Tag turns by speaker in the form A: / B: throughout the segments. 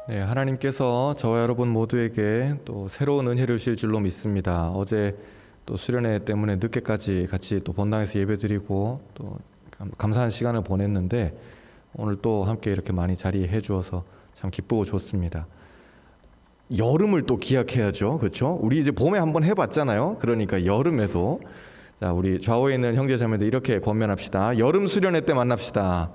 A: 네, 하나님께서 저와 여러분 모두에게 또 새로운 은혜를 주실 줄로 믿습니다. 어제 또 수련회 때문에 늦게까지 같이 또 본당에서 예배드리고 또 감사한 시간을 보냈는데 오늘 또 함께 이렇게 많이 자리해 주어서 참 기쁘고 좋습니다. 여름을 또 기약해야죠. 그렇죠? 우리 이제 봄에 한번 해봤잖아요. 그러니까 여름에도 자, 우리 좌우에 있는 형제 자매들 이렇게 권면합시다. 여름 수련회 때 만납시다.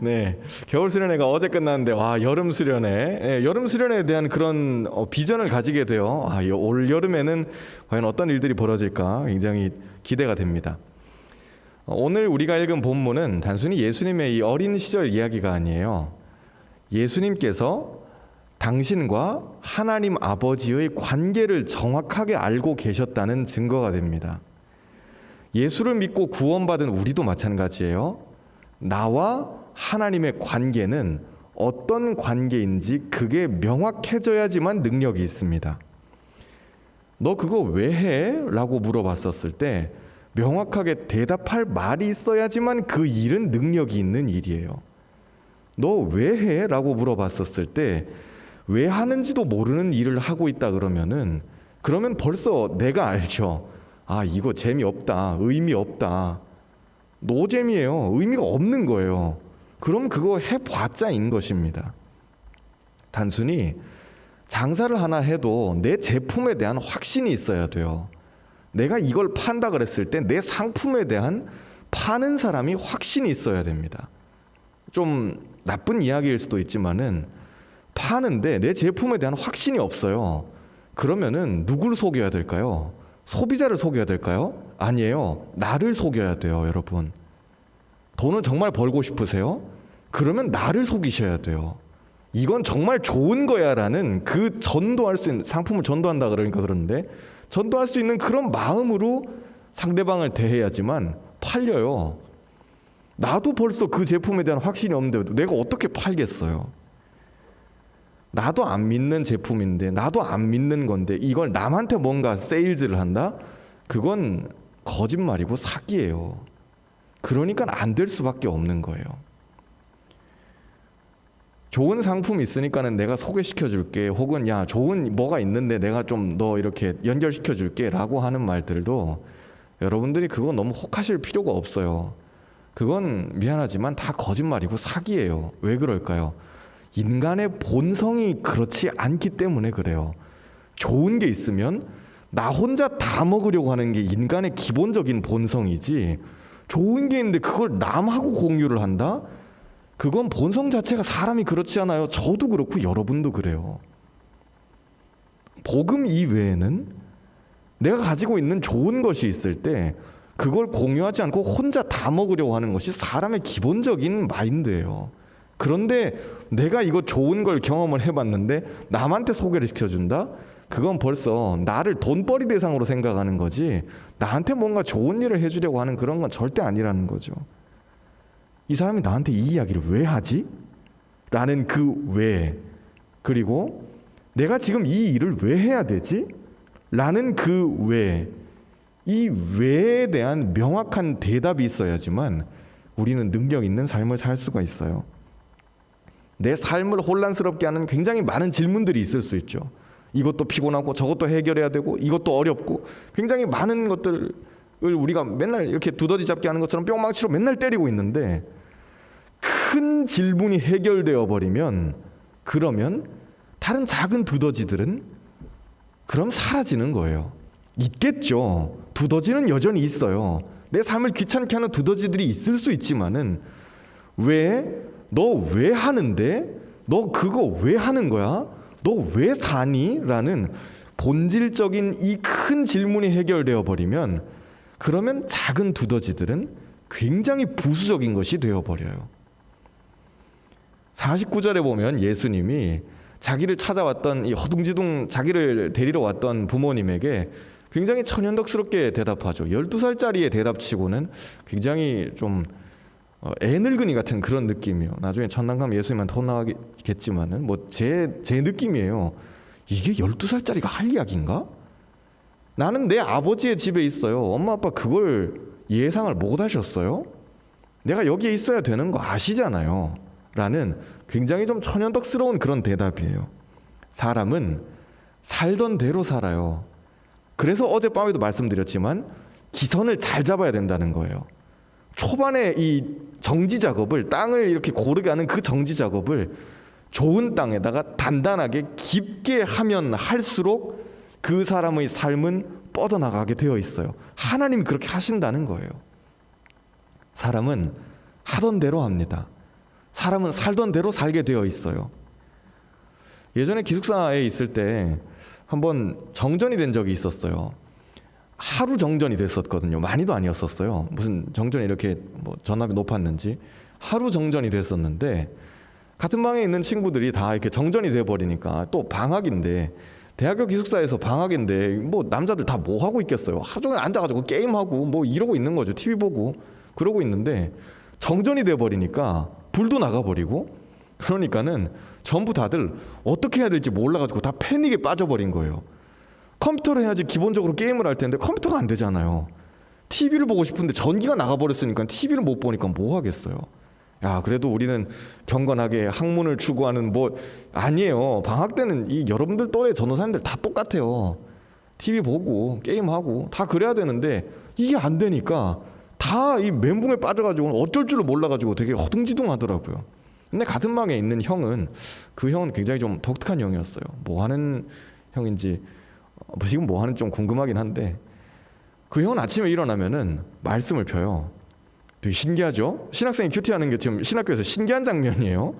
A: 네, 겨울 수련회가 어제 끝났는데 와, 여름 수련회, 네, 여름 수련회에 대한 그런 비전을 가지게 돼요. 올 여름에는 과연 어떤 일들이 벌어질까 굉장히 기대가 됩니다. 오늘 우리가 읽은 본문은 단순히 예수님의 이 어린 시절 이야기가 아니에요. 예수님께서 당신과 하나님 아버지의 관계를 정확하게 알고 계셨다는 증거가 됩니다. 예수를 믿고 구원받은 우리도 마찬가지예요. 나와 하나님의 관계는 어떤 관계인지 그게 명확해져야지만 능력이 있습니다. 너 그거 왜 해? 라고 물어봤었을 때 명확하게 대답할 말이 있어야지만 그 일은 능력이 있는 일이에요. 너 왜 해? 라고 물어봤었을 때 왜 하는지도 모르는 일을 하고 있다 그러면 벌써 내가 알죠. 이거 재미없다. 의미 없다. 노잼이에요. 의미가 없는 거예요. 그럼 그거 해봤자인 것입니다. 단순히 장사를 하나 해도 내 제품에 대한 확신이 있어야 돼요. 내가 이걸 판다 그랬을 때 내 상품에 대한 파는 사람이 확신이 있어야 됩니다. 좀 나쁜 이야기일 수도 있지만은 파는데 내 제품에 대한 확신이 없어요. 그러면은 누굴 속여야 될까요? 소비자를 속여야 될까요? 아니에요. 나를 속여야 돼요, 여러분. 돈을 정말 벌고 싶으세요? 그러면 나를 속이셔야 돼요. 이건 정말 좋은 거야 라는 그 전도할 수 있는, 상품을 전도한다 그러니까 그러는데 전도할 수 있는 그런 마음으로 상대방을 대해야지만 팔려요. 나도 벌써 그 제품에 대한 확신이 없는데 내가 어떻게 팔겠어요? 나도 안 믿는 제품인데 나도 안 믿는 건데 이걸 남한테 뭔가 세일즈를 한다? 그건 거짓말이고 사기예요. 그러니까 안 될 수밖에 없는 거예요. 좋은 상품이 있으니까는 내가 소개시켜 줄게, 혹은 야 좋은 뭐가 있는데 내가 좀 너 이렇게 연결시켜 줄게 라고 하는 말들도 여러분들이 그거 너무 혹하실 필요가 없어요. 그건 미안하지만 다 거짓말이고 사기예요. 왜 그럴까요? 인간의 본성이 그렇지 않기 때문에 그래요. 좋은 게 있으면 나 혼자 다 먹으려고 하는 게 인간의 기본적인 본성이지, 좋은 게 있는데 그걸 남하고 공유를 한다? 그건 본성 자체가 사람이 그렇지 않아요. 저도 그렇고 여러분도 그래요. 복음 이외에는 내가 가지고 있는 좋은 것이 있을 때 그걸 공유하지 않고 혼자 다 먹으려고 하는 것이 사람의 기본적인 마인드예요. 그런데 내가 이거 좋은 걸 경험을 해봤는데 남한테 소개를 시켜준다? 그건 벌써 나를 돈벌이 대상으로 생각하는 거지 나한테 뭔가 좋은 일을 해주려고 하는 그런 건 절대 아니라는 거죠. 이 사람이 나한테 이 이야기를 왜 하지? 라는 그 왜, 그리고 내가 지금 이 일을 왜 해야 되지? 라는 그 왜, 이 왜에 대한 명확한 대답이 있어야지만 우리는 능력 있는 삶을 살 수가 있어요. 내 삶을 혼란스럽게 하는 굉장히 많은 질문들이 있을 수 있죠. 이것도 피곤하고 저것도 해결해야 되고 이것도 어렵고 굉장히 많은 것들을 우리가 맨날 이렇게 두더지 잡기 하는 것처럼 뿅망치로 맨날 때리고 있는데 큰 질문이 해결되어 버리면 그러면 다른 작은 두더지들은 그럼 사라지는 거예요. 있겠죠. 두더지는 여전히 있어요. 내 삶을 귀찮게 하는 두더지들이 있을 수 있지만은 너 왜 하는데? 너 그거 왜 하는 거야? 너 왜 사니? 라는 본질적인 이 큰 질문이 해결되어 버리면 그러면 작은 두더지들은 굉장히 부수적인 것이 되어버려요. 49절에 보면 예수님이 자기를 찾아왔던 이 허둥지둥 자기를 데리러 왔던 부모님에게 굉장히 천연덕스럽게 대답하죠. 12살짜리의 대답치고는 굉장히 좀 애늙은이 같은 그런 느낌이에요. 나중에 천당 가면 예수님한테 혼나겠지만은 제 느낌이에요. 이게 12살짜리가 할 이야기인가? 나는 내 아버지의 집에 있어요. 엄마 아빠 그걸 예상을 못 하셨어요? 내가 여기에 있어야 되는 거 아시잖아요. 라는 굉장히 좀 천연덕스러운 그런 대답이에요. 사람은 살던 대로 살아요. 그래서 어젯밤에도 말씀드렸지만 기선을 잘 잡아야 된다는 거예요. 초반에 이 정지 작업을, 땅을 이렇게 고르게 하는 그 정지 작업을 좋은 땅에다가 단단하게 깊게 하면 할수록 그 사람의 삶은 뻗어나가게 되어 있어요. 하나님이 그렇게 하신다는 거예요. 사람은 하던 대로 합니다. 사람은 살던 대로 살게 되어 있어요. 예전에 기숙사에 있을 때 한번 정전이 된 적이 있었어요. 하루 정전이 됐었거든요. 많이도 아니었었어요. 무슨 정전이 이렇게 뭐 전압이 높았는지 하루 정전이 됐었는데, 같은 방에 있는 친구들이 다 이렇게 정전이 돼 버리니까, 또 방학인데, 대학교 기숙사에서 방학인데 뭐 남자들 다 뭐 하고 있겠어요. 하루 종일 앉아가지고 게임하고 뭐 이러고 있는 거죠. TV 보고 그러고 있는데 정전이 돼 버리니까 불도 나가 버리고, 그러니까는 전부 다들 어떻게 해야 될지 몰라가지고 다 패닉에 빠져버린 거예요. 컴퓨터를 해야지 기본적으로 게임을 할 텐데 컴퓨터가 안 되잖아요. TV를 보고 싶은데 전기가 나가버렸으니까 TV를 못 보니까 뭐 하겠어요. 야, 그래도 우리는 경건하게 학문을 추구하는, 뭐 아니에요. 방학 때는 이 여러분들 또래 전도사님들 다 똑같아요. TV 보고 게임하고 다 그래야 되는데 이게 안 되니까 다 이 멘붕에 빠져가지고 어쩔 줄을 몰라가지고 되게 허둥지둥하더라고요. 근데 같은 방에 있는 형은, 그 형은 굉장히 좀 독특한 형이었어요. 뭐 하는 형인지 지금 뭐 하는지 좀 궁금하긴 한데, 그 형은 아침에 일어나면은 말씀을 펴요. 되게 신기하죠? 신학생이 큐티하는 게 지금 신학교에서 신기한 장면이에요.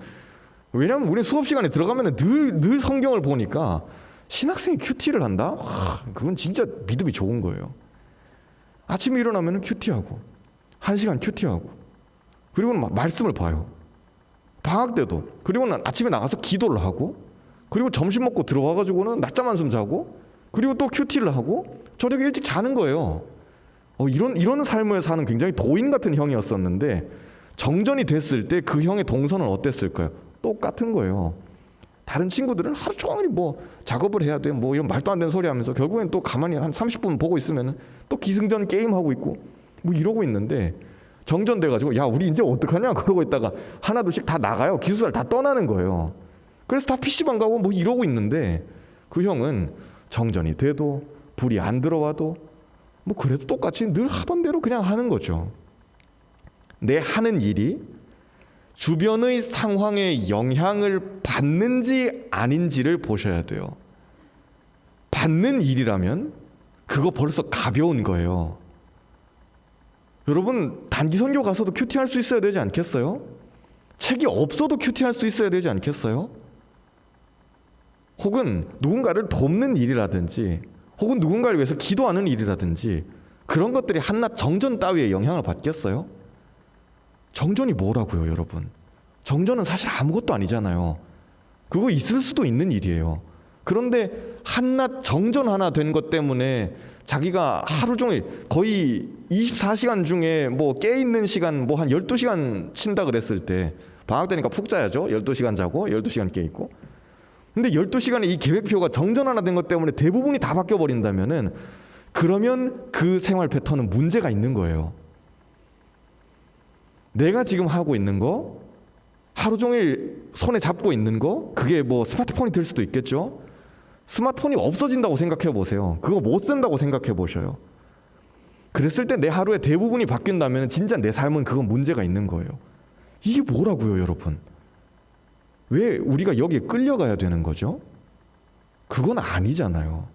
A: 왜냐하면 우리 수업 시간에 들어가면 늘 성경을 보니까 신학생이 큐티를 한다? 와, 그건 진짜 믿음이 좋은 거예요. 아침에 일어나면 큐티하고 1시간 큐티하고, 그리고는 막 말씀을 봐요. 방학 때도. 그리고는 아침에 나가서 기도를 하고, 그리고 점심 먹고 들어와가지고는 낮잠 한숨 자고, 그리고 또 큐티를 하고 저녁에 일찍 자는 거예요. 이런 삶을 사는 굉장히 도인 같은 형이었었는데, 정전이 됐을 때 그 형의 동선은 어땠을까요? 똑같은 거예요. 다른 친구들은 하루 종일 뭐 작업을 해야 돼, 뭐 이런 말도 안 되는 소리 하면서 결국엔 또 가만히 한 30분 보고 있으면 또 기승전 게임하고 있고 뭐 이러고 있는데, 정전돼가지고 야 우리 이제 어떡하냐 그러고 있다가 하나둘씩 다 나가요. 기숙사를 다 떠나는 거예요. 그래서 다 PC방 가고 뭐 이러고 있는데, 그 형은 정전이 돼도 불이 안 들어와도 뭐 그래도 똑같이 늘 하던 대로 그냥 하는 거죠. 내 하는 일이 주변의 상황에 영향을 받는지 아닌지를 보셔야 돼요. 받는 일이라면 그거 벌써 가벼운 거예요. 여러분, 단기 선교 가서도 큐티할 수 있어야 되지 않겠어요? 책이 없어도 큐티할 수 있어야 되지 않겠어요? 혹은 누군가를 돕는 일이라든지, 혹은 누군가를 위해서 기도하는 일이라든지, 그런 것들이 한낱 정전 따위의 영향을 받겠어요? 정전이 뭐라고요, 여러분? 정전은 사실 아무것도 아니잖아요. 그거 있을 수도 있는 일이에요. 그런데 한낱 정전 하나 된 것 때문에 자기가 하루 종일 거의 24시간 중에 뭐 깨 있는 시간 뭐 한 12시간 친다 그랬을 때, 방학 때니까 푹 자야죠. 12시간 자고 12시간 깨 있고. 근데 12시간의 이 계획표가 정전 하나 된 것 때문에 대부분이 다 바뀌어 버린다면은, 그러면 그 생활 패턴은 문제가 있는 거예요. 내가 지금 하고 있는 거, 하루 종일 손에 잡고 있는 거, 그게 뭐 스마트폰이 될 수도 있겠죠. 스마트폰이 없어진다고 생각해 보세요. 그거 못 쓴다고 생각해 보셔요. 그랬을 때 내 하루의 대부분이 바뀐다면 진짜 내 삶은 그건 문제가 있는 거예요. 이게 뭐라고요, 여러분? 왜 우리가 여기에 끌려가야 되는 거죠? 그건 아니잖아요.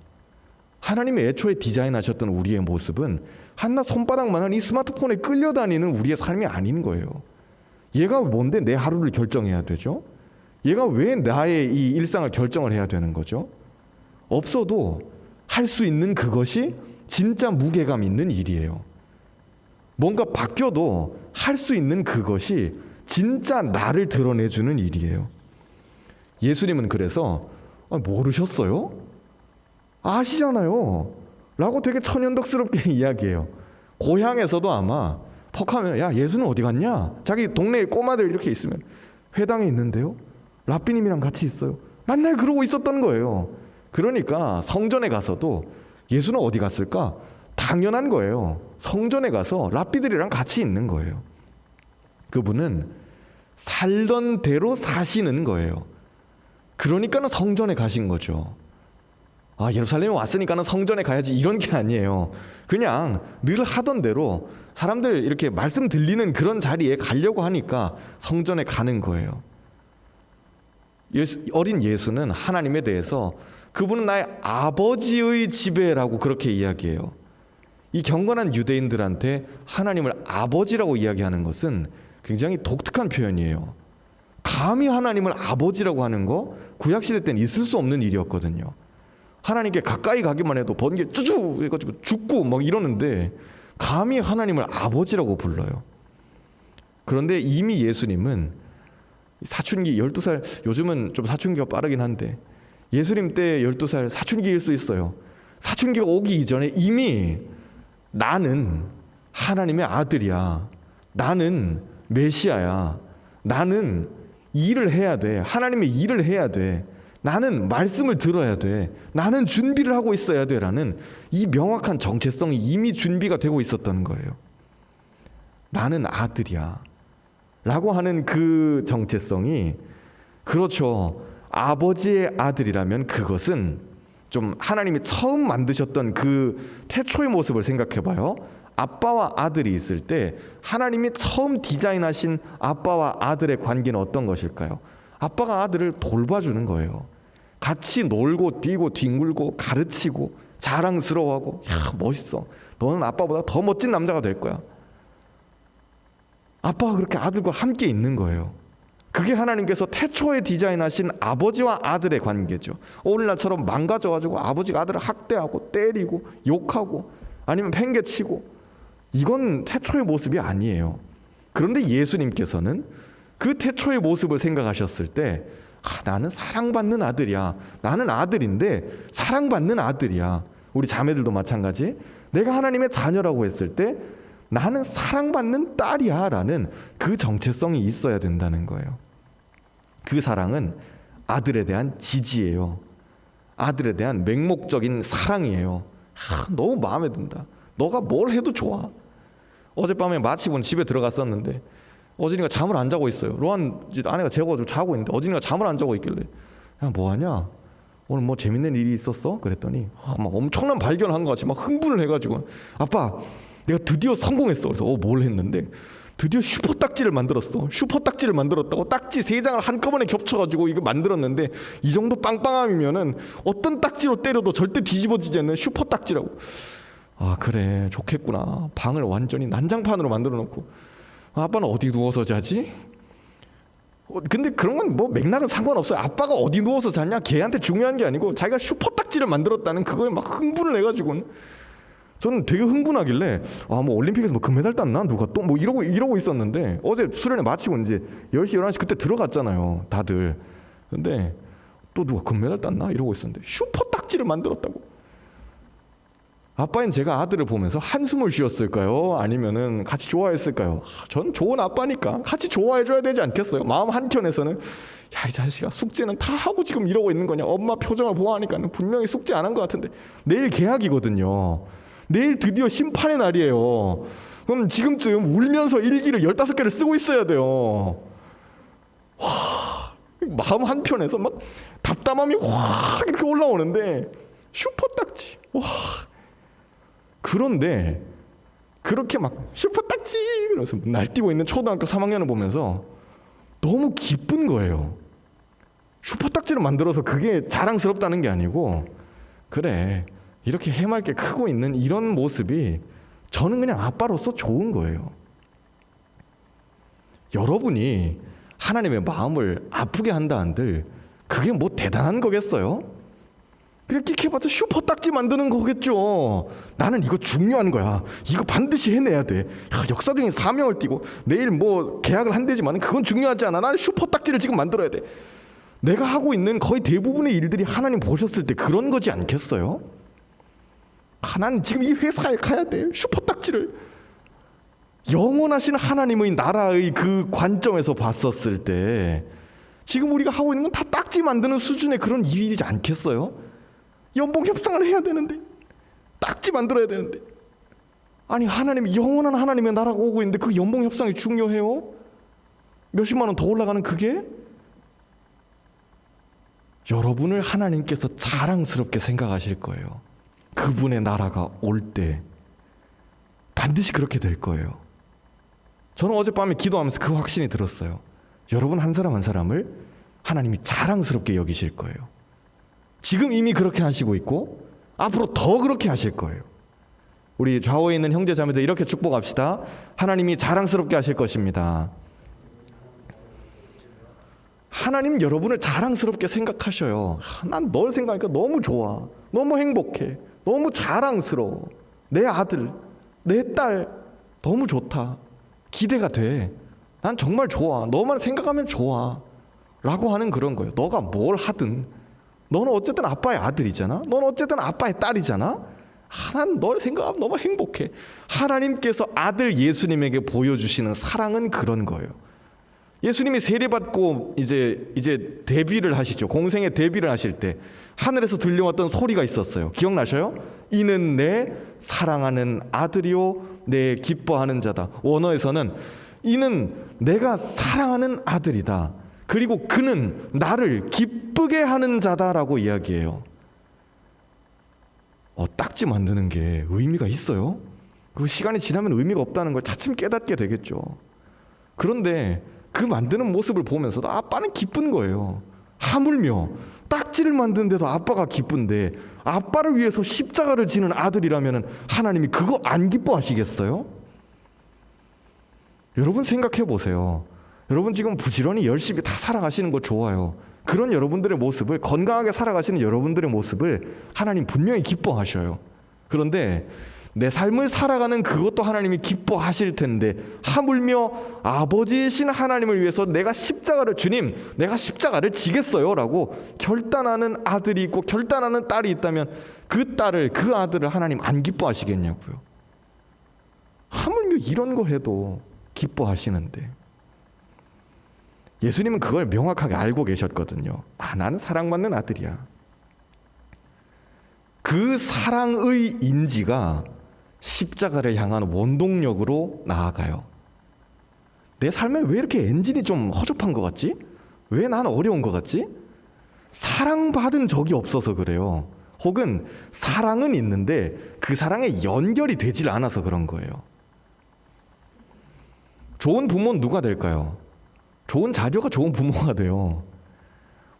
A: 하나님이 애초에 디자인하셨던 우리의 모습은 한낱 손바닥만한 이 스마트폰에 끌려다니는 우리의 삶이 아닌 거예요. 얘가 뭔데 내 하루를 결정해야 되죠? 얘가 왜 나의 이 일상을 결정을 해야 되는 거죠? 없어도 할 수 있는 그것이 진짜 무게감 있는 일이에요. 뭔가 바뀌어도 할 수 있는 그것이 진짜 나를 드러내주는 일이에요. 예수님은 그래서 모르셨어요? 아시잖아요 라고 되게 천연덕스럽게 이야기해요. 고향에서도 아마 퍽하면 야 예수는 어디 갔냐? 자기 동네에 꼬마들 이렇게 있으면 회당에 있는데요? 랍비님이랑 같이 있어요. 맨날 그러고 있었던 거예요. 그러니까 성전에 가서도 예수는 어디 갔을까? 당연한 거예요. 성전에 가서 랍비들이랑 같이 있는 거예요. 그분은 살던 대로 사시는 거예요. 그러니까는 성전에 가신 거죠. 아, 예루살렘에 왔으니까는 성전에 가야지 이런 게 아니에요. 그냥 늘 하던 대로 사람들 이렇게 말씀 들리는 그런 자리에 가려고 하니까 성전에 가는 거예요. 어린 예수는 하나님에 대해서 그분은 나의 아버지의 집에라고 그렇게 이야기해요. 이 경건한 유대인들한테 하나님을 아버지라고 이야기하는 것은 굉장히 독특한 표현이에요. 감히 하나님을 아버지라고 하는 거 구약시대 때는 있을 수 없는 일이었거든요. 하나님께 가까이 가기만 해도 번개 쭈쭈 해가지고 죽고 막 이러는데 감히 하나님을 아버지라고 불러요. 그런데 이미 예수님은 사춘기 12살, 요즘은 좀 사춘기가 빠르긴 한데 예수님 때 12살 사춘기일 수 있어요. 사춘기가 오기 이전에 이미 나는 하나님의 아들이야, 나는 메시아야, 나는 일을 해야 돼, 하나님의 일을 해야 돼, 나는 말씀을 들어야 돼, 나는 준비를 하고 있어야 돼라는 이 명확한 정체성이 이미 준비가 되고 있었던 거예요. 나는 아들이야 라고 하는 그 정체성이, 그렇죠, 아버지의 아들이라면 그것은 좀 하나님이 처음 만드셨던 그 태초의 모습을 생각해 봐요. 아빠와 아들이 있을 때 하나님이 처음 디자인하신 아빠와 아들의 관계는 어떤 것일까요? 아빠가 아들을 돌봐주는 거예요. 같이 놀고 뛰고 뒹굴고 가르치고 자랑스러워하고, 야 멋있어, 너는 아빠보다 더 멋진 남자가 될 거야. 아빠가 그렇게 아들과 함께 있는 거예요. 그게 하나님께서 태초에 디자인하신 아버지와 아들의 관계죠. 오늘날처럼 망가져가지고 아버지가 아들을 학대하고 때리고 욕하고 아니면 팽개치고, 이건 태초의 모습이 아니에요. 그런데 예수님께서는 그 태초의 모습을 생각하셨을 때, 나는 사랑받는 아들이야, 나는 아들인데 사랑받는 아들이야. 우리 자매들도 마찬가지. 내가 하나님의 자녀라고 했을 때 나는 사랑받는 딸이야 라는 그 정체성이 있어야 된다는 거예요. 그 사랑은 아들에 대한 지지예요. 아들에 대한 맹목적인 사랑이에요. 너무 마음에 든다, 너가 뭘 해도 좋아. 어젯밤에 마치고 집에 들어갔었는데 어진이가 잠을 안 자고 있어요. 로한 아내가 재워가지고 자고 있는데 어진이가 잠을 안 자고 있길래, 야 뭐하냐, 오늘 뭐 재밌는 일이 있었어? 그랬더니 막 엄청난 발견을 한 것 같이 막 흥분을 해가지고, 아빠 내가 드디어 성공했어. 그래서 뭘 했는데, 드디어 슈퍼 딱지를 만들었어. 슈퍼 딱지를 만들었다고. 딱지 3장을 한꺼번에 겹쳐가지고 이거 만들었는데, 이 정도 빵빵함이면은 어떤 딱지로 때려도 절대 뒤집어지지 않는 슈퍼 딱지라고. 아 그래 좋겠구나. 방을 완전히 난장판으로 만들어 놓고, 아빠는 어디 누워서 자지? 근데 그런 건 뭐 맥락은 상관없어요. 아빠가 어디 누워서 자냐 걔한테 중요한 게 아니고, 자기가 슈퍼 딱지를 만들었다는 그거에 막 흥분을 해가지고, 저는 되게 흥분하길래 뭐 올림픽에서 뭐 금메달 땄나 누가 또 뭐 이러고 있었는데, 어제 수련회 마치고 이제 10시 11시 그때 들어갔잖아요 다들. 근데 또 누가 금메달 땄나 이러고 있었는데 슈퍼 딱지를 만들었다고. 아빠인 제가 아들을 보면서 한숨을 쉬었을까요? 아니면은 같이 좋아했을까요? 전 좋은 아빠니까 같이 좋아해줘야 되지 않겠어요? 마음 한켠에서는, 야 이 자식아 숙제는 다 하고 지금 이러고 있는 거냐, 엄마 표정을 보아하니까 분명히 숙제 안 한 것 같은데. 내일 개학이거든요. 내일 드디어 심판의 날이에요. 그럼 지금쯤 울면서 일기를 15개를 쓰고 있어야 돼요. 마음 한편에서 막 답답함이 확 이렇게 올라오는데, 슈퍼 딱지. 그런데 그렇게 막 슈퍼 딱지 그러면서 날뛰고 있는 초등학교 3학년을 보면서 너무 기쁜 거예요. 슈퍼 딱지를 만들어서 그게 자랑스럽다는 게 아니고, 그래 이렇게 해맑게 크고 있는 이런 모습이 저는 그냥 아빠로서 좋은 거예요. 여러분이 하나님의 마음을 아프게 한다 한들 그게 뭐 대단한 거겠어요? 그냥 끽해봤자 슈퍼 딱지 만드는 거겠죠. 나는 이거 중요한 거야, 이거 반드시 해내야 돼, 역사적인 사명을 띠고 내일 뭐 계약을 한대지만 그건 중요하지 않아, 나는 슈퍼 딱지를 지금 만들어야 돼. 내가 하고 있는 거의 대부분의 일들이 하나님 보셨을 때 그런 거지 않겠어요? 나는 지금 이 회사에 가야 돼, 슈퍼 딱지를. 영원하신 하나님의 나라의 그 관점에서 봤었을 때 지금 우리가 하고 있는 건 다 딱지 만드는 수준의 그런 일이지 않겠어요? 연봉 협상을 해야 되는데, 딱지 만들어야 되는데, 아니 하나님이 영원한 하나님의 나라가 오고 있는데 그 연봉 협상이 중요해요? 몇십만 원 더 올라가는 그게 여러분을 하나님께서 자랑스럽게 생각하실 거예요. 그분의 나라가 올 때 반드시 그렇게 될 거예요. 저는 어젯밤에 기도하면서 그 확신이 들었어요. 여러분 한 사람 한 사람을 하나님이 자랑스럽게 여기실 거예요. 지금 이미 그렇게 하시고 있고 앞으로 더 그렇게 하실 거예요. 우리 좌우에 있는 형제 자매들 이렇게 축복합시다. 하나님이 자랑스럽게 하실 것입니다. 하나님 여러분을 자랑스럽게 생각하셔요. 난 널 생각하니까 너무 좋아. 너무 행복해. 너무 자랑스러워. 내 아들, 내 딸 너무 좋다. 기대가 돼. 난 정말 좋아. 너만 생각하면 좋아. 라고 하는 그런 거예요. 너가 뭘 하든 너는 어쨌든 아빠의 아들이잖아. 너는 어쨌든 아빠의 딸이잖아. 난 널 생각하면 너무 행복해. 하나님께서 아들 예수님에게 보여주시는 사랑은 그런 거예요. 예수님이 세례받고 이제 데뷔를 하시죠. 공생의 데뷔를 하실 때 하늘에서 들려왔던 소리가 있었어요. 기억나셔요? 이는 내 사랑하는 아들이요 내 기뻐하는 자다. 원어에서는 이는 내가 사랑하는 아들이다. 그리고 그는 나를 기쁘게 하는 자다라고 이야기해요. 딱지 만드는 게 의미가 있어요? 그 시간이 지나면 의미가 없다는 걸 차츰 깨닫게 되겠죠. 그런데 그 만드는 모습을 보면서도 아빠는 기쁜 거예요. 하물며 딱지를 만드는데도 아빠가 기쁜데 아빠를 위해서 십자가를 지는 아들이라면 하나님이 그거 안 기뻐하시겠어요? 여러분 생각해 보세요. 여러분 지금 부지런히 열심히 다 살아가시는 거 좋아요. 그런 여러분들의 모습을, 건강하게 살아가시는 여러분들의 모습을 하나님 분명히 기뻐하셔요. 그런데 내 삶을 살아가는 그것도 하나님이 기뻐하실 텐데 하물며 아버지이신 하나님을 위해서 내가 십자가를, 주님 내가 십자가를 지겠어요 라고 결단하는 아들이 있고 결단하는 딸이 있다면 그 딸을, 그 아들을 하나님 안 기뻐하시겠냐고요. 하물며 이런 거 해도 기뻐하시는데 예수님은 그걸 명확하게 알고 계셨거든요. 나는 사랑받는 아들이야. 그 사랑의 인지가 십자가를 향한 원동력으로 나아가요. 내 삶에 왜 이렇게 엔진이 좀 허접한 것 같지? 왜 난 어려운 것 같지? 사랑받은 적이 없어서 그래요. 혹은 사랑은 있는데 그 사랑에 연결이 되질 않아서 그런 거예요. 좋은 부모는 누가 될까요? 좋은 자녀가 좋은 부모가 돼요.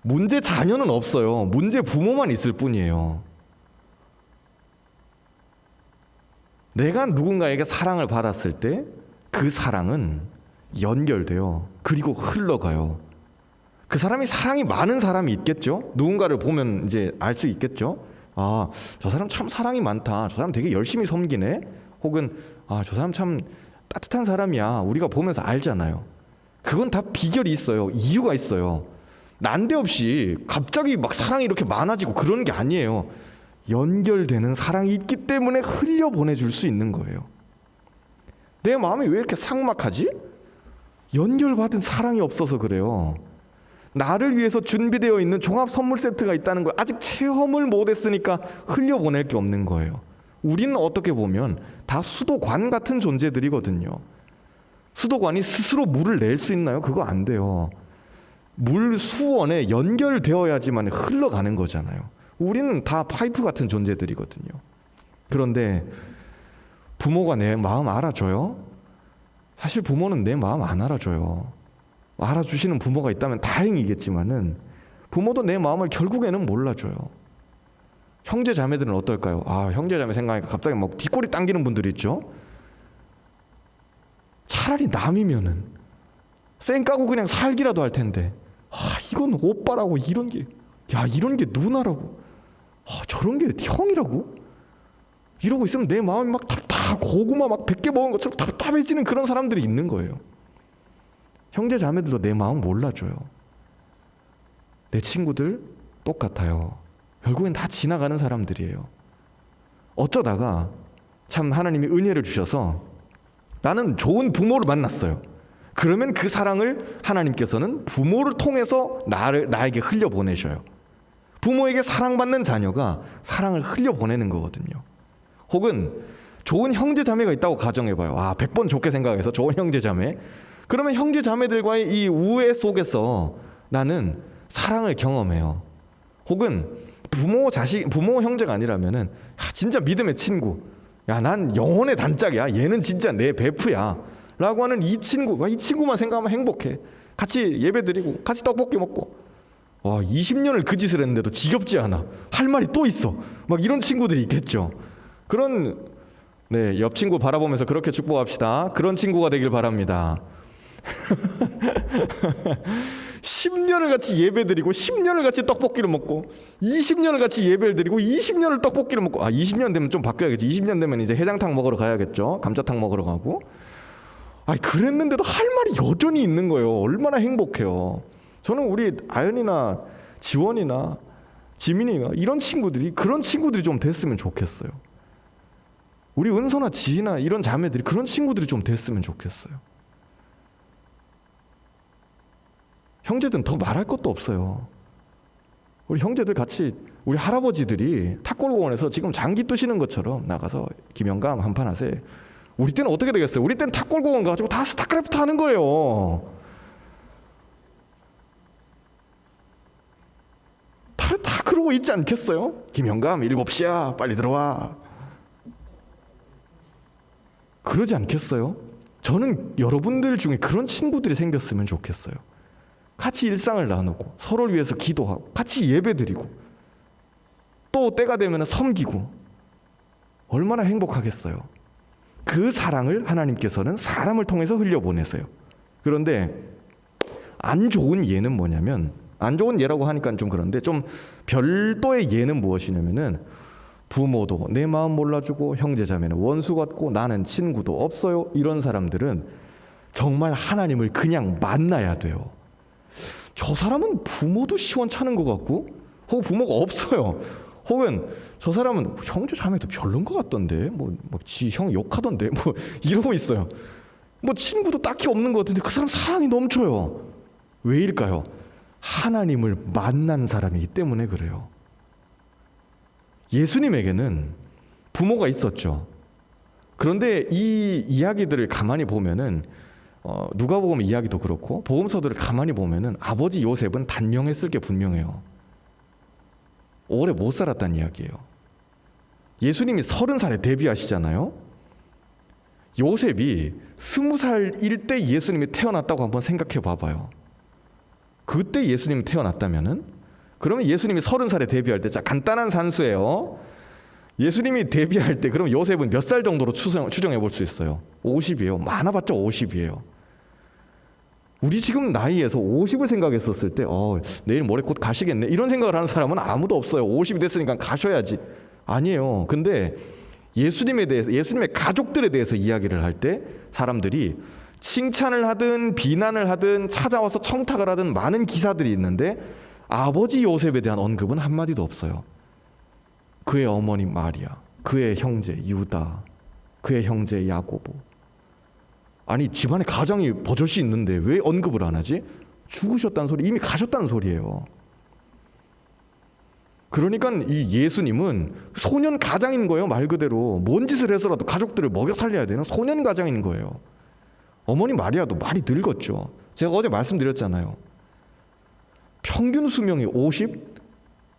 A: 문제 자녀는 없어요. 문제 부모만 있을 뿐이에요. 내가 누군가에게 사랑을 받았을 때 그 사랑은 연결돼요. 그리고 흘러가요. 그 사람이 사랑이 많은 사람이 있겠죠. 누군가를 보면 이제 알 수 있겠죠. 저 사람 참 사랑이 많다. 저 사람 되게 열심히 섬기네. 혹은 저 사람 참 따뜻한 사람이야. 우리가 보면서 알잖아요. 그건 다 비결이 있어요. 이유가 있어요. 난데없이 갑자기 막 사랑이 이렇게 많아지고 그런 게 아니에요. 연결되는 사랑이 있기 때문에 흘려보내줄 수 있는 거예요. 내 마음이 왜 이렇게 삭막하지? 연결받은 사랑이 없어서 그래요. 나를 위해서 준비되어 있는 종합 선물 세트가 있다는 걸 아직 체험을 못했으니까 흘려보낼 게 없는 거예요. 우리는 어떻게 보면 다 수도관 같은 존재들이거든요. 수도관이 스스로 물을 낼 수 있나요? 그거 안 돼요. 물 수원에 연결되어야지만 흘러가는 거잖아요. 우리는 다 파이프 같은 존재들이거든요. 그런데 부모가 내 마음 알아줘요? 사실 부모는 내 마음 안 알아줘요. 알아주시는 부모가 있다면 다행이겠지만은 부모도 내 마음을 결국에는 몰라줘요. 형제 자매들은 어떨까요? 형제 자매 생각하니까 갑자기 막 뒷꼬리 당기는 분들이 있죠. 차라리 남이면은 쌩 까고 그냥 살기라도 할 텐데 이건 오빠라고 이런 게 누나라고 저런 게 형이라고 이러고 있으면 내 마음이 막 고구마 막 100개 먹은 것처럼 답답해지는 그런 사람들이 있는 거예요. 형제 자매들도 내 마음 몰라줘요. 내 친구들 똑같아요. 결국엔 다 지나가는 사람들이에요. 어쩌다가 참 하나님이 은혜를 주셔서 나는 좋은 부모를 만났어요. 그러면 그 사랑을 하나님께서는 부모를 통해서 나에게 흘려보내셔요. 부모에게 사랑받는 자녀가 사랑을 흘려보내는 거거든요. 혹은 좋은 형제 자매가 있다고 가정해봐요. 100번 좋게 생각해서 좋은 형제 자매. 그러면 형제 자매들과의 이 우애 속에서 나는 사랑을 경험해요. 혹은 부모 형제가 아니라면은 진짜 믿음의 친구, 야, 난 영혼의 단짝이야, 얘는 진짜 내 베프야 라고 하는 이 친구만 생각하면 행복해. 같이 예배드리고 같이 떡볶이 먹고, 와, 20년을 그 짓을 했는데도 지겹지 않아, 할 말이 또 있어, 막 이런 친구들이 있겠죠. 그런 옆 친구 바라보면서 그렇게 축복합시다. 그런 친구가 되길 바랍니다. 10년을 같이 예배드리고 10년을 같이 떡볶이를 먹고 20년을 같이 예배를 드리고 20년을 떡볶이를 먹고, 20년 되면 좀 바뀌어야겠죠. 20년 되면 이제 해장탕 먹으러 가야겠죠. 감자탕 먹으러 가고. 그랬는데도 할 말이 여전히 있는 거예요. 얼마나 행복해요. 저는 우리 아연이나 지원이나 지민이나 이런 친구들이, 그런 친구들이 좀 됐으면 좋겠어요. 우리 은서나 지희나 이런 자매들이 그런 친구들이 좀 됐으면 좋겠어요. 형제들은 더 말할 것도 없어요. 우리 형제들 같이, 우리 할아버지들이 탁골공원에서 지금 장기 뜨시는 것처럼 나가서 김영감 한판 하세요. 우리 때는 어떻게 되겠어요? 우리 때는 탁골공원 가지고 다 스타크래프트 하는 거예요. 다 그러고 있지 않겠어요? 김영감 7시야, 빨리 들어와. 그러지 않겠어요? 저는 여러분들 중에 그런 친구들이 생겼으면 좋겠어요. 같이 일상을 나누고 서로를 위해서 기도하고 같이 예배드리고 또 때가 되면 섬기고, 얼마나 행복하겠어요. 그 사랑을 하나님께서는 사람을 통해서 흘려보내세요. 그런데 안 좋은 예는 뭐냐면, 안 좋은 예라고 하니까 좀 그런데 좀 별도의 예는 무엇이냐면은, 부모도 내 마음 몰라주고 형제자매는 원수 같고 나는 친구도 없어요. 이런 사람들은 정말 하나님을 그냥 만나야 돼요. 저 사람은 부모도 시원찮은 것 같고, 혹은 부모가 없어요. 혹은 저 사람은 형제 자매도 별론 것 같던데, 지 형 욕하던데, 이러고 있어요. 친구도 딱히 없는 것 같은데 그 사람 사랑이 넘쳐요. 왜일까요? 하나님을 만난 사람이기 때문에 그래요. 예수님에게는 부모가 있었죠. 그런데 이 이야기들을 가만히 보면은, 누가복음 이야기도 그렇고 복음서들을 가만히 보면은 아버지 요셉은 단명했을 게 분명해요. 오래 못 살았다는 이야기예요. 예수님이 30살에 데뷔하시잖아요. 요셉이 20살일 때 예수님이 태어났다고 한번 생각해 봐봐요. 그때 예수님이 태어났다면은, 그러면 예수님이 30살에 데뷔할 때, 자, 간단한 산수예요. 예수님이 데뷔할 때 그럼 요셉은 몇 살 정도로 추정해 볼 수 있어요? 50이에요. 많아봤자 50이에요. 우리 지금 나이에서 50을 생각했었을 때 내일 모레 곧 가시겠네, 이런 생각을 하는 사람은 아무도 없어요. 50이 됐으니까 가셔야지. 아니에요. 근데 예수님에 대해서, 예수님의 가족들에 대해서 이야기를 할 때 사람들이 칭찬을 하든 비난을 하든 찾아와서 청탁을 하든 많은 기사들이 있는데, 아버지 요셉에 대한 언급은 한마디도 없어요. 그의 어머니 마리아, 그의 형제 유다, 그의 형제 야고보. 아니, 집안에 가장이 버젓이 있는데 왜 언급을 안 하지? 죽으셨다는 소리, 이미 가셨다는 소리예요. 그러니까 이 예수님은 소년 가장인 거예요. 말 그대로 뭔 짓을 해서라도 가족들을 먹여 살려야 되는 소년 가장인 거예요. 어머니 마리아도 많이 늙었죠. 제가 어제 말씀드렸잖아요. 평균 수명이 50?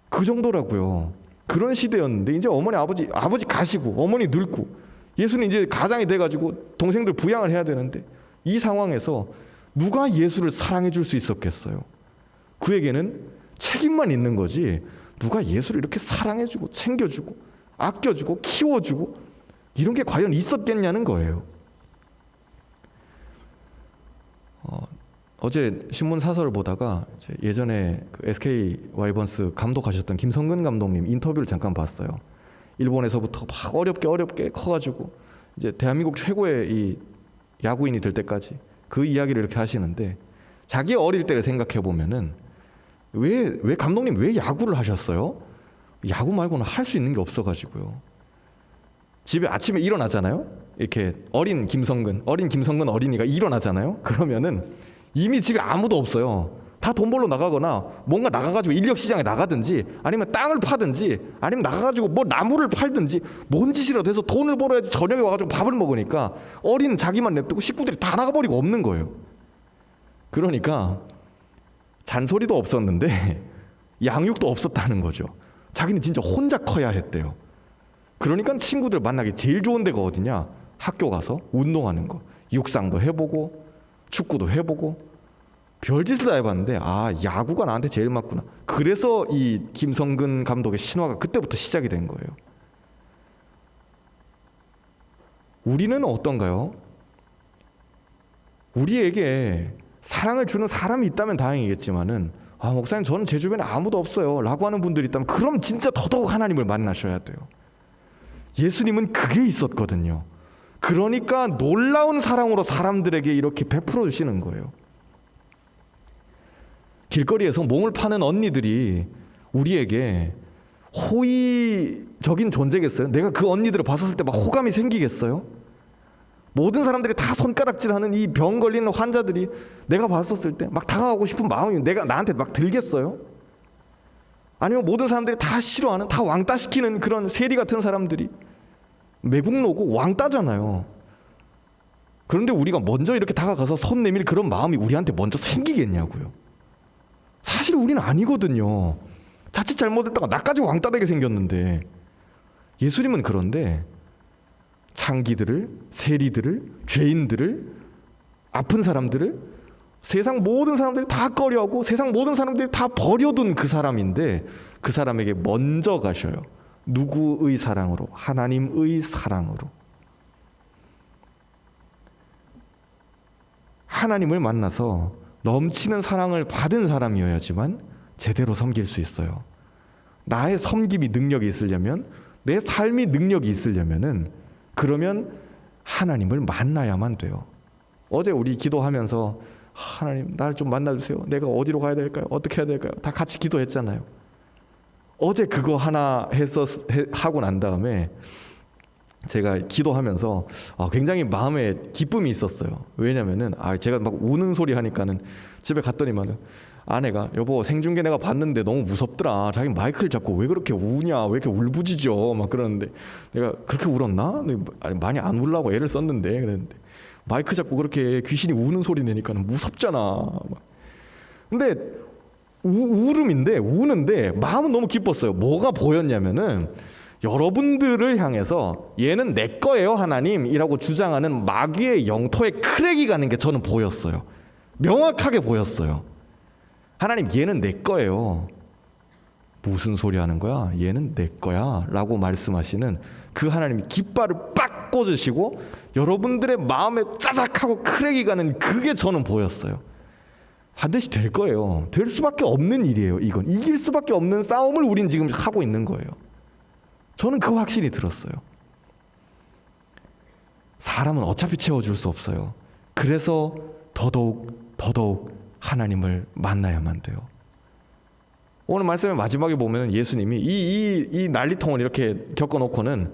A: 그 정도라고요. 그런 시대였는데 이제 어머니 아버지 가시고 어머니 늙고 예수는 이제 가장이 돼가지고 동생들 부양을 해야 되는데, 이 상황에서 누가 예수를 사랑해 줄 수 있었겠어요? 그에게는 책임만 있는 거지, 누가 예수를 이렇게 사랑해주고 챙겨주고 아껴주고 키워주고 이런 게 과연 있었겠냐는 거예요. 어제 신문 사설을 보다가 예전에 그 SK 와이번스 감독하셨던 김성근 감독님 인터뷰를 잠깐 봤어요. 일본에서부터 막 어렵게 커가지고 이제 대한민국 최고의 이 야구인이 될 때까지 그 이야기를 이렇게 하시는데, 자기 어릴 때를 생각해 보면은 왜 감독님 왜 야구를 하셨어요? 야구 말고는 할 수 있는 게 없어가지고요. 집에 아침에 일어나잖아요. 이렇게 어린 김성근 어린이가 일어나잖아요. 그러면은 이미 집에 아무도 없어요. 다 돈 벌러 나가거나 뭔가 나가가지고 인력시장에 나가든지 아니면 땅을 파든지 아니면 나가가지고 뭐 나무를 팔든지 뭔 짓이라도 해서 돈을 벌어야지 저녁에 와가지고 밥을 먹으니까 어린 자기만 냅두고 식구들이 다 나가버리고 없는 거예요. 그러니까 잔소리도 없었는데 양육도 없었다는 거죠. 자기는 진짜 혼자 커야 했대요. 그러니까 친구들 만나기 제일 좋은 데가 어디냐? 학교 가서 운동하는 거. 육상도 해보고 축구도 해보고 별짓을 다 해봤는데 야구가 나한테 제일 맞구나. 그래서 이 김성근 감독의 신화가 그때부터 시작이 된 거예요. 우리는 어떤가요? 우리에게 사랑을 주는 사람이 있다면 다행이겠지만은 목사님 저는 제 주변에 아무도 없어요 라고 하는 분들이 있다면 그럼 진짜 더더욱 하나님을 만나셔야 돼요. 예수님은 그게 있었거든요. 그러니까 놀라운 사랑으로 사람들에게 이렇게 베풀어 주시는 거예요. 길거리에서 몸을 파는 언니들이 우리에게 호의적인 존재겠어요? 내가 그 언니들을 봤었을 때 막 호감이 생기겠어요? 모든 사람들이 다 손가락질하는 이 병 걸리는 환자들이 내가 봤었을 때 막 다가가고 싶은 마음이 나한테 막 들겠어요? 아니면 모든 사람들이 다 싫어하는, 다 왕따시키는 그런 세리 같은 사람들이 매국노고 왕따잖아요. 그런데 우리가 먼저 이렇게 다가가서 손 내밀 그런 마음이 우리한테 먼저 생기겠냐고요. 사실 우리는 아니거든요. 자칫 잘못했다가 나까지 왕따 되게 생겼는데. 예수님은 그런데 창기들을, 세리들을, 죄인들을, 아픈 사람들을 세상 모든 사람들이 다 꺼려하고 세상 모든 사람들이 다 버려둔 그 사람인데 그 사람에게 먼저 가셔요. 누구의 사랑으로? 하나님의 사랑으로. 하나님을 만나서 넘치는 사랑을 받은 사람이어야지만 제대로 섬길 수 있어요. 나의 섬김이 능력이 있으려면, 내 삶이 능력이 있으려면은 그러면 하나님을 만나야만 돼요. 어제 우리 기도하면서 하나님 날 좀 만나주세요. 내가 어디로 가야 될까요? 어떻게 해야 될까요? 다 같이 기도했잖아요. 어제 그거 하나 하고 난 다음에 제가 기도하면서 굉장히 마음에 기쁨이 있었어요. 왜냐면은 제가 막 우는 소리 하니까는 집에 갔더니만은 아내가 여보 생중계 내가 봤는데 너무 무섭더라. 자기 마이크를 잡고 왜 그렇게 우냐? 왜 이렇게 울부짖어? 막 그러는데 내가 그렇게 울었나? 아니, 많이 안 울라고 애를 썼는데 그랬는데 마이크 잡고 그렇게 귀신이 우는 소리 내니까는 무섭잖아. 근데 울음인데 우는데 마음은 너무 기뻤어요. 뭐가 보였냐면은 여러분들을 향해서 얘는 내 거예요 하나님이라고 주장하는 마귀의 영토에 크랙이 가는 게 저는 보였어요. 명확하게 보였어요. 하나님 얘는 내 거예요. 무슨 소리 하는 거야? 얘는 내 거야 라고 말씀하시는 그 하나님이 깃발을 빡 꽂으시고 여러분들의 마음에 짜작하고 크랙이 가는 그게 저는 보였어요. 반드시 될 거예요. 될 수밖에 없는 일이에요. 이건 이길 수밖에 없는 싸움을 우린 지금 하고 있는 거예요. 저는 그 확신이 들었어요. 사람은 어차피 채워줄 수 없어요. 그래서 더더욱 하나님을 만나야만 돼요. 오늘 말씀의 마지막에 보면 예수님이 이 난리통을 이렇게 겪어놓고는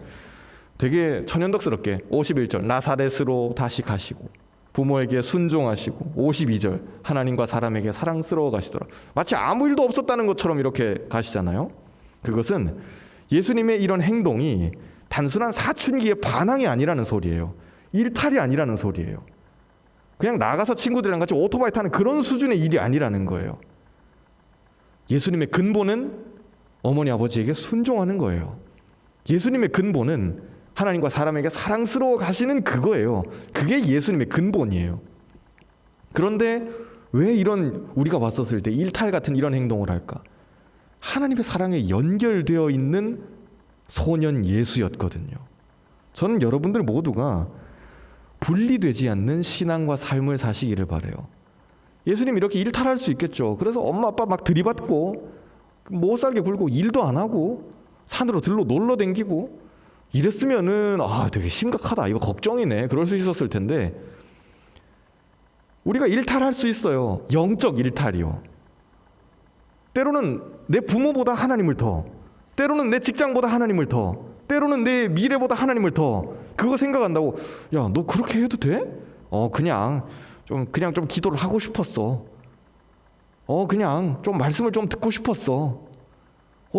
A: 되게 천연덕스럽게 51절 나사렛으로 다시 가시고 부모에게 순종하시고 52절 하나님과 사람에게 사랑스러워 가시더라. 마치 아무 일도 없었다는 것처럼 이렇게 가시잖아요. 그것은 예수님의 이런 행동이 단순한 사춘기의 반항이 아니라는 소리예요. 일탈이 아니라는 소리예요. 그냥 나가서 친구들이랑 같이 오토바이 타는 그런 수준의 일이 아니라는 거예요. 예수님의 근본은 어머니 아버지에게 순종하는 거예요. 예수님의 근본은 하나님과 사람에게 사랑스러워 가시는 그거예요. 그게 예수님의 근본이에요. 그런데 왜 이런 우리가 봤었을 때 일탈 같은 이런 행동을 할까? 하나님의 사랑에 연결되어 있는 소년 예수였거든요. 저는 여러분들 모두가 분리되지 않는 신앙과 삶을 사시기를 바라요. 예수님 이렇게 일탈할 수 있겠죠. 그래서 엄마 아빠 막 들이받고 못 살게 굴고 일도 안 하고 산으로 들로 놀러 댕기고 이랬으면은 되게 심각하다. 이거 걱정이네. 그럴 수 있었을 텐데 우리가 일탈할 수 있어요. 영적 일탈이요. 때로는 내 부모보다 하나님을 더, 때로는 내 직장보다 하나님을 더, 때로는 내 미래보다 하나님을 더 그거 생각한다고 야, 너 그렇게 해도 돼? 그냥 좀 기도를 하고 싶었어. 그냥 좀 말씀을 좀 듣고 싶었어.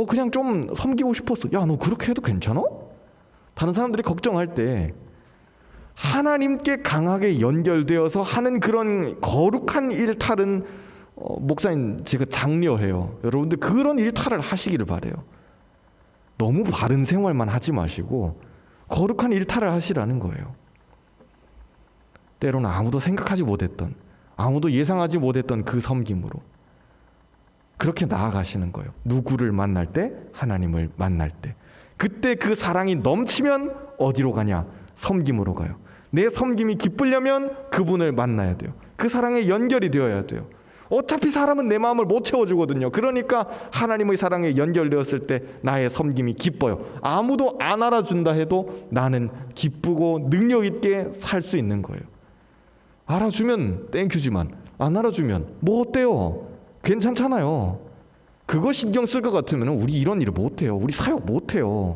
A: 그냥 좀 섬기고 싶었어. 야, 너 그렇게 해도 괜찮아? 다른 사람들이 걱정할 때 하나님께 강하게 연결되어서 하는 그런 거룩한 일탈은 목사님 제가 장려해요. 여러분들 그런 일탈을 하시기를 바래요. 너무 바른 생활만 하지 마시고 거룩한 일탈을 하시라는 거예요. 때로는 아무도 생각하지 못했던, 아무도 예상하지 못했던 그 섬김으로 그렇게 나아가시는 거예요. 누구를 만날 때? 하나님을 만날 때. 그때 그 사랑이 넘치면 어디로 가냐? 섬김으로 가요. 내 섬김이 기쁘려면 그분을 만나야 돼요. 그 사랑에 연결이 되어야 돼요. 어차피 사람은 내 마음을 못 채워주거든요. 그러니까 하나님의 사랑에 연결되었을 때 나의 섬김이 기뻐요. 아무도 안 알아준다 해도 나는 기쁘고 능력 있게 살 수 있는 거예요. 알아주면 땡큐지만 안 알아주면 뭐 어때요? 괜찮잖아요. 그거 신경 쓸 것 같으면 우리 이런 일을 못해요. 우리 사역 못해요.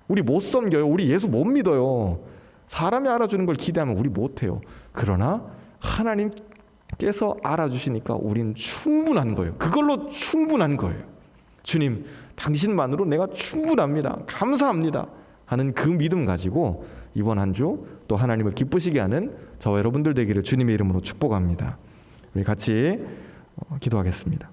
A: 우리 못 섬겨요. 우리 예수 못 믿어요. 사람이 알아주는 걸 기대하면 우리 못해요. 그러나 하나님께서 알아주시니까 우린 충분한 거예요. 그걸로 충분한 거예요. 주님, 당신만으로 내가 충분합니다. 감사합니다. 하는 그 믿음 가지고 이번 한 주 또 하나님을 기쁘시게 하는 저와 여러분들 되기를 주님의 이름으로 축복합니다. 우리 같이 기도하겠습니다.